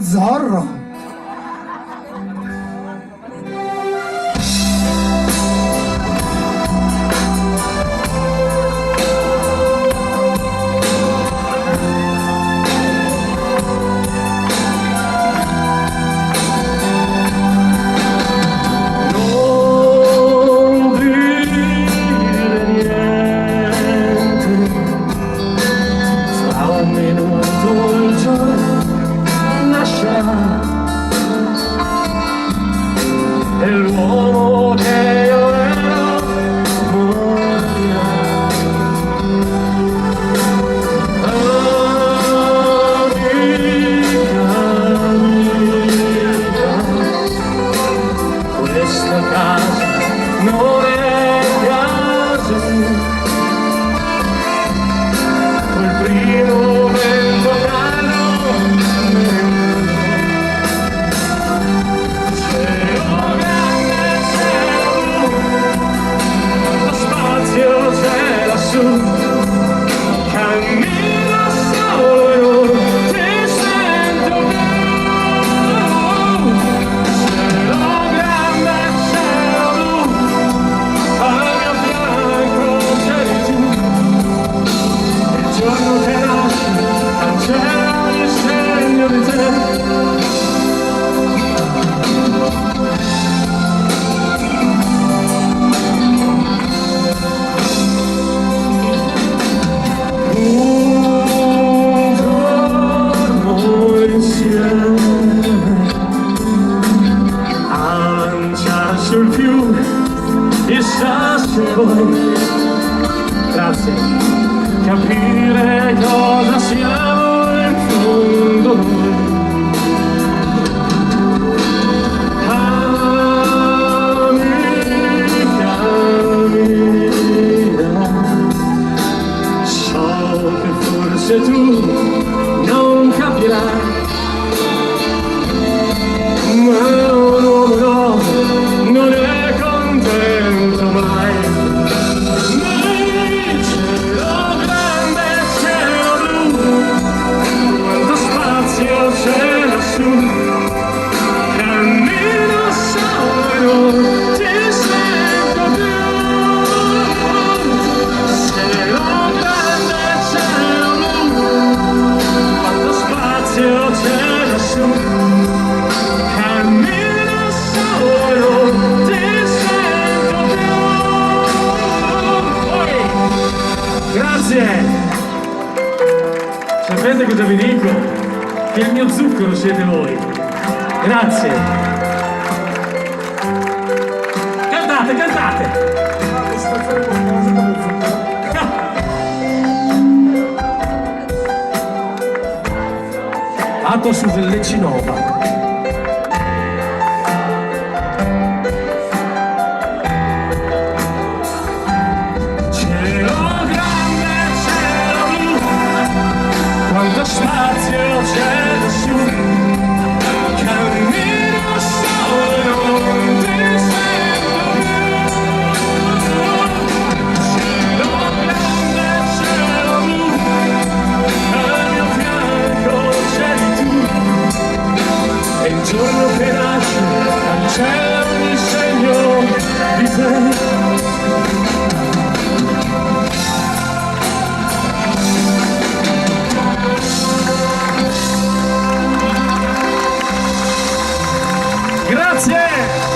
Zorro. E l'uomo che io ero morirà. Amica mia, questa casa non è casa mia. Col primo vento caldo c'è lassù, cammino solo e non ti sento più. Cielo grande, cielo blu, al mio fianco c'eri tu. Il giorno che nasci cancella ogni segno di te. Sul fiume, chissà se vuoi, grazie, capire cosa siamo in fondo noi. Amica mia, so che forse tu non capirai, ma un uomo no, non è contento mai. Cielo grande, cielo blu, quanto spazio c'è lassù, cammino solo e non ti sento più. Cielo grande, cielo blu, quanto spazio c'è lassù, cammino solo e non ti sento più. Grazie! Sapete cosa vi dico? Che il mio zucchero siete voi. Grazie! Cantate, cantate! Fatto su Vellecinova. Quanto spazio c'è lassù, cammino solo e non ti sento più. Cielo grande, cielo blu, al mio fianco c'eri tu. E il giorno che nasce cancella ogni segno di te. Grazie!